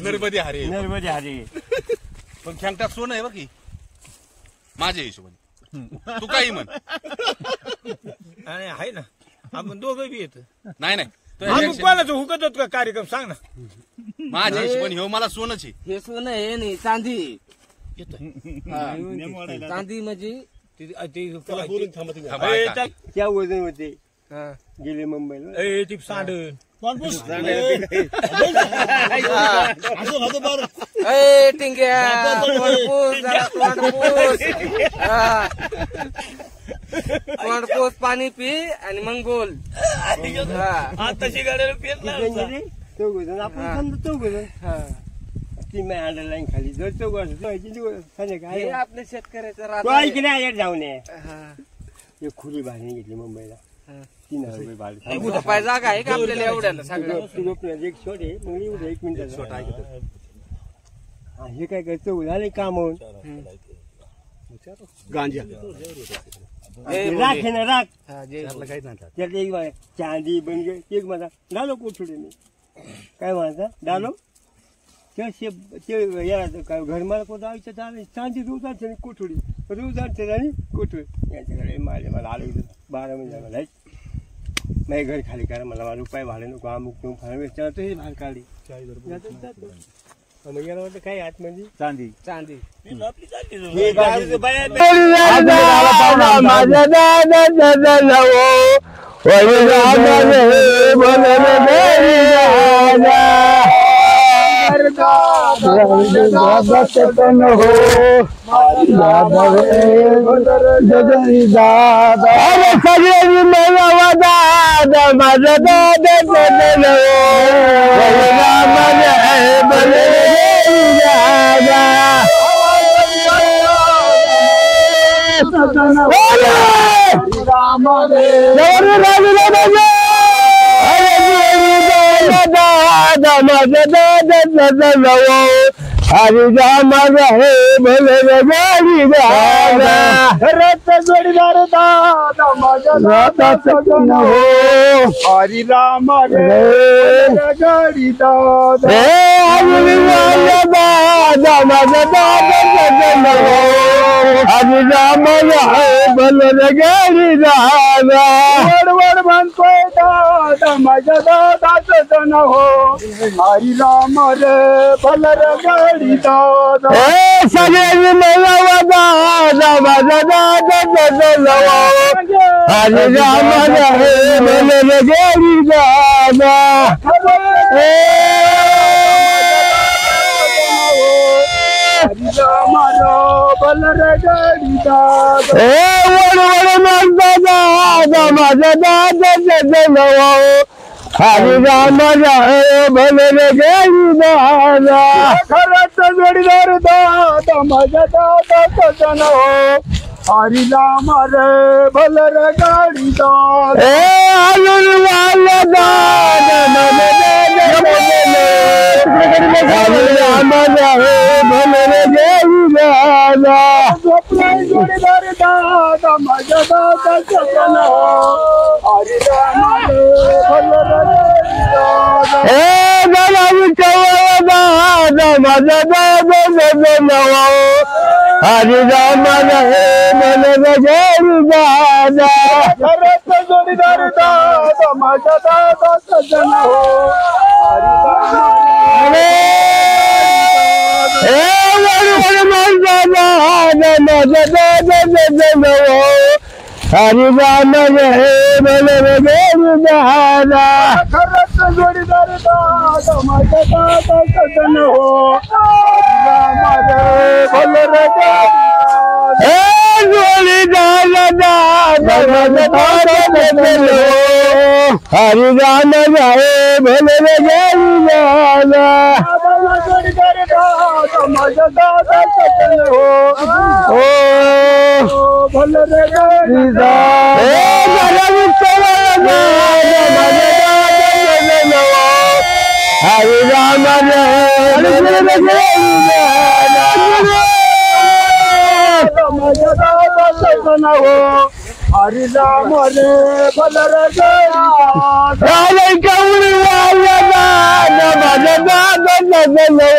नर्मदे हरे नर्मदे हरे पण खेंगटात सोनं आहे बघ की माझ्या हिशोबाने तू काही म्हण आणि आहे ना आपण दोघं बी येत नाही नाही कोणाचं हुकत होत का कार्यक्रम सांग ना माझ्या हिशोबाने हो मला सोनच आहे हे सोनं आहे नाही चांदी येत चांदी म्हणजे त्या वजन होते गेले मुंबईला ती सांडण टिंग्या तोंडपूस पाणी पी आणि मग बोल तशी गाड्याला पेट चौघजण आपण समजा चौघजण ती मी अंडरलाईन खाली जर चौघ हे आपल्या शेतकऱ्याचं तो ऐक नाही यार जाऊ नये एक खुली भाडीने घेतली मुंबईला 3,000 रुपये भाडे पाय जागा आहे का आपल्याला एवढ्याला सगळं एक शॉट आहे मग एवढं 1 मिनिट शॉट आहे हे काय काय चौघ झाले काम होऊन गांजा राख आहे ना राख त्यात एक चांदी बन गे एक माझा डालो कोठुडे मी काय म्हणता डालो ते घर मला कोणता आयुष्यात चांदी रोज आणते कोठुडी रोज आणते आणि कोठुडी यांच्याकडे मला आलो 12 महिने मला माझ्या घर खाली करा मला माझा उपाय भाडे नको अमुक तो हे भाड काढली मग याला वाटतं काय आत म्हणजे चांदी चांदी हरि राम रहे भले गाड़ी रत जोड़ीदार दादा मजा सजन हो हरि राम रे गाड़ी दादा हरि दादा मजा सजन हो हरि राम रहे भले गाड़ी दादा वड़ बनतो दादा मजा दादा सजन हो हरि राम रे भले गाड़ी दादा सगळे मेला दादा माझा दादा हरि राम रहे भले गाड़ी दादा हरि राम भले गाड़ी दादा वड़ म्हणता दादा माझा दादा हरि राम रहे भले गाड़ी दादा खरंच जोडीदार दादा माझा दादा सजन हो हरि राम रे भले गाड़ी दादा हरि राम रहे भले गाड़ी दादा जोडीदार दादा माझा दादा सजन हो हरि राम रे भले माझा दादा हरि राम रहे भले गाड़ी दादा खरंच जोडीदार दादा माझा दादा सजन हो हरि राम माझा दादा माझा दादा सजन हो हरि राम रहे भले गाड़ी दादा खरंच जोडीदार दादा माझा दादा सजन हो हरि राम रे भले जोडीदार दादा माझा दादा सजन हो हरि राम रहे भले गाड़ी दादा जोडीदार दादा माझा दादा सजन हो भले गाड़ी हरि राम रहे सजन हो हरि राम रे भलर कौड़ी वाला सजन हो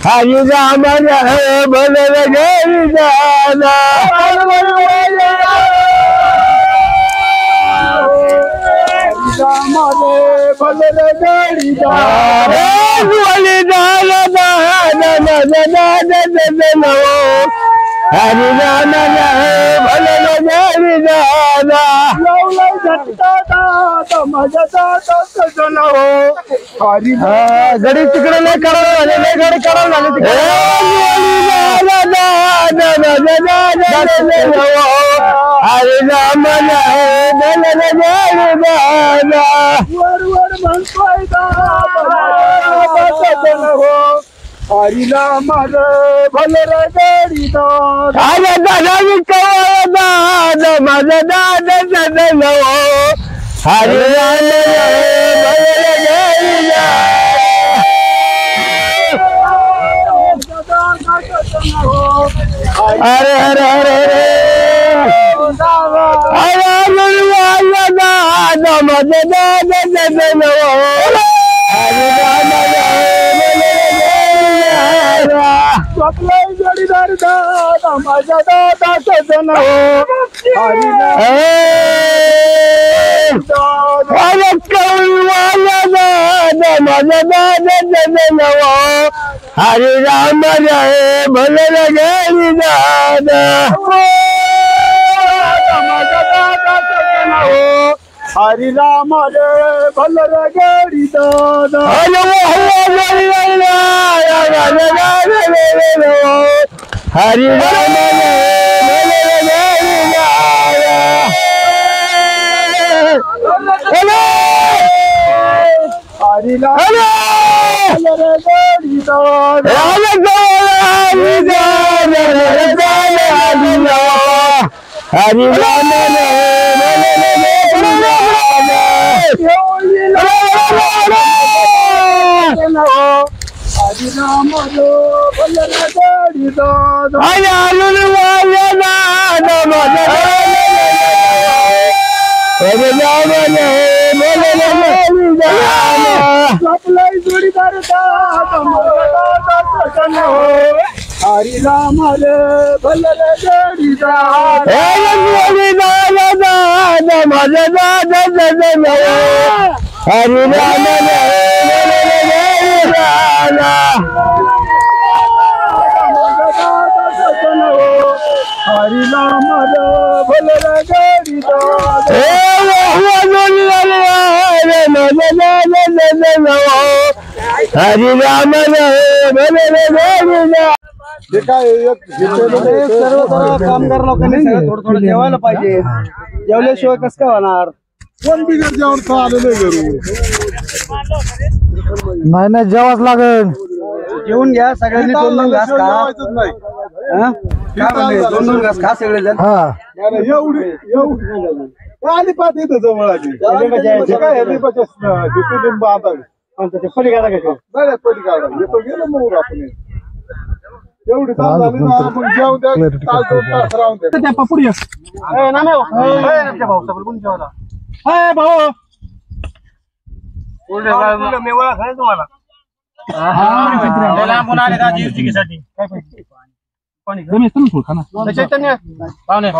हरि राम रे भलर दादा राम रे भलर गड़ी दादा हरि राम भलर गड़ी दादा सजन हो हरि गडी तिकडे नाही करावं गडी करावं हरि राम भलर गड़ी दादा वर म्हणतोय सजन हो हरि राम भलर गड़ी दादा दादा माझा दादा सजन हो हरि राम भलर गड़ी हरे हरे हरे दादा माझा दादा सजन हो हरि राम जोडीदार दादा माझा दादा सजन हो हरि दादा माझा दादा सजन हो हरि राम भलर गड़ी दादा माझा दादा सजन हो हरि राम भलर गड़ी दादा हरि राम हरि हरि राम भलर गड़ी दादा जोडीदार सजन हो हरि राम भलर गड़ी दादा माझा दादा सजन हो हरि राम सजन हो हरि राम भलर गड़ी दादा हरि राम सर्व कामगार लोकांनी थोडं थोडं जेवायला पाहिजे जेवल्याशिवाय कसं काय होणार कोण बिगर जेवण आलेलं नाही नाही जेवाच लागेल जेवून घ्या सगळ्यांनी दोन दोन घास खा दोन दोन घास खा सगळे जण एवढी आली पाहत येतं जवळ आली काय लिंब आता पली काढा कसं पली काढा येतो गेलो मग आपण एवढी तास झाली ना मग जेव द्या तास दोन तास राहून द्या त्या पापुडी भाऊ कोण जेवला भाऊ मेवळा खाय तुम्हाला लांबून आले का जीवचिकीसाठी काय पाहिजे पाणी चैतन्य पाहुणे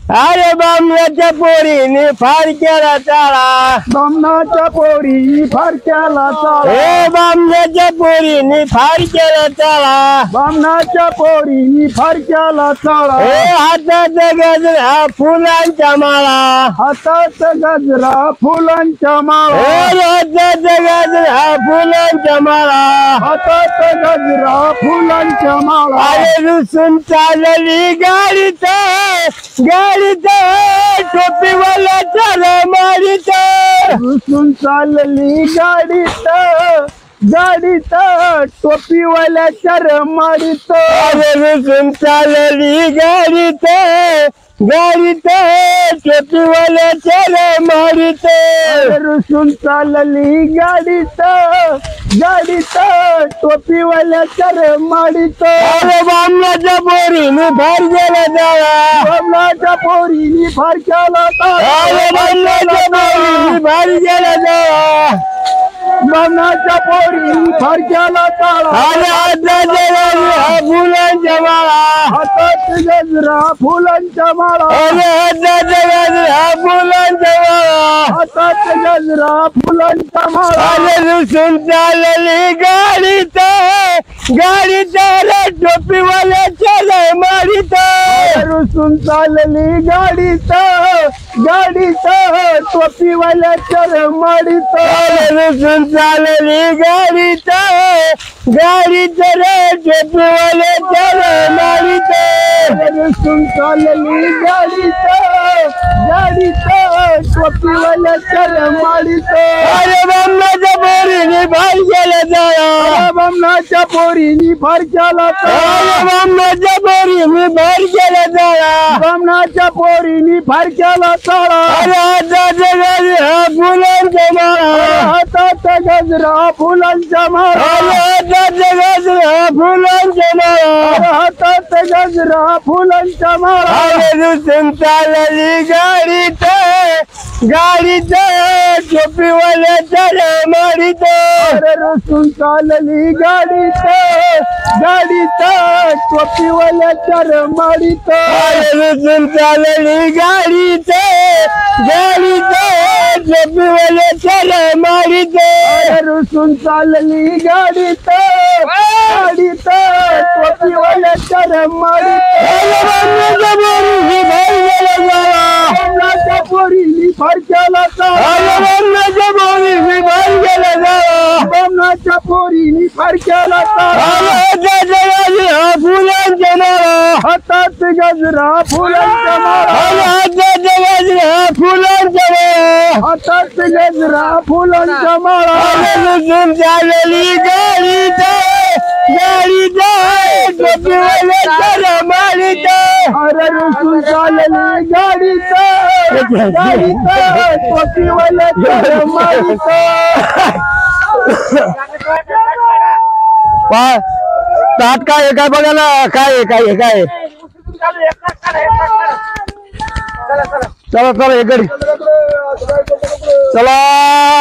अरे बामणाच्या पोरीने फार केला चाळा बामणाच्या पोरी फार केला चाळा हे बामणाच्या पोरीने फार केला चाळा बामणाच्या पोरी फार केला चाळा हे हातात गजरा फुलांच्या माळा हातात गजरा फुलांच्या माळा हातात गजरा फुलांच्या माळा हातात गजरा फुलांच्या माळा अरे रुसून चालली गाडीत टोपीवाला चाला मारीत रुसून चालली गाडीत टोपीवाला चार मारीत रुसून चालली गाडीत गाडीत टोपीवाल्याच्या रे मारीत रुसून चालली गाडीत टोपीवाल्याच्या रे मारीत बामणाच्या पोरीने फार गेला जाळा बामणाच्या पोरीने फार केला बामणाच्या पोरीने फार गेला जाळा बामणाच्या पोरीने फार केला ताळा फुलांच्या माळा हातात गजरा फुलांच्या माळा फुलांच्या माळा हातात गजरा फुलांच्या माळा रुसून चालली गाडीत टोपीवाल्याच्या लय मारीत रुसून चालली गाडीत टोपीवाल्याच्या लय मारीत रुसून चालली गाडीत रे टोपीवाल्याच्या लय मारीत रुसून चालली गाडीत टोपीवाल्याच्या लय मारीत अरे बामणाच्या पोरीने फार केला जाळा बामणाच्या पोरीने फार केला बामणाच्या पोरीने फार केला जाळा बामणाच्या पोरीने फार केला ताळा हाताचा गजरा फुलांच्या माळा हातात गजरा फुलांच्या माळा हाताचा गजरा फुलांच्या माळा हातात गजरा फुलांच्या माळा रुसून चालली गाडीत टोपीवाल्याच्या मारीत रुसून चालली गाडीत टोपीवाल्याच्या मारीत रुसून चालली गाडीत टोपीवाल्याच्या मारीत रुसून चालली गाडीत टोपीवाल्याच्या मारीत पोरीनी फार केला बामणाच्या पोरीनी फार केला बामणाच्या पोरीनी फार केला फुलांच्या माळा हातात गजरा फुलांच्या माळा फुलांच्या माळा हातात गजरा फुलांच्या माळा रुसून चालली गाडीत टोपीवाल्याच्या मारीत अरे रुसून चालली गाडीत टोपीवाल्याच्या मारीत ताट काय काय बघायला काय चला हे गडी चला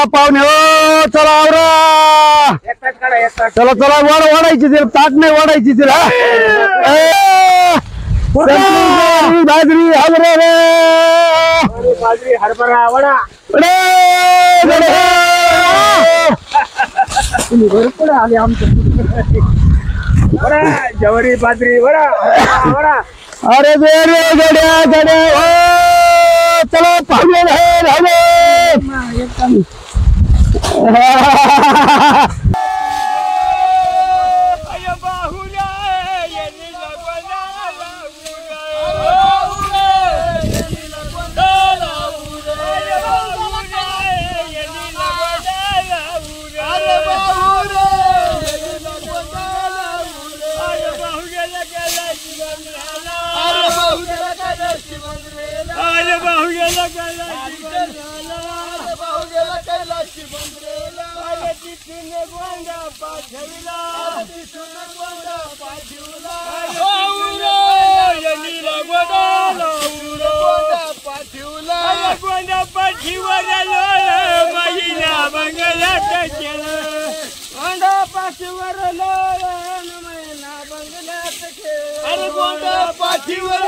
पाहुणे हो चला आवरा चला वाढायची तिला ताट नाही वाढायची तिला बाजरी हरभरा वडा भरपूर आले आमचं जवारी बाजरी वडा अरे गड्या चला पाहुणे पाठीवर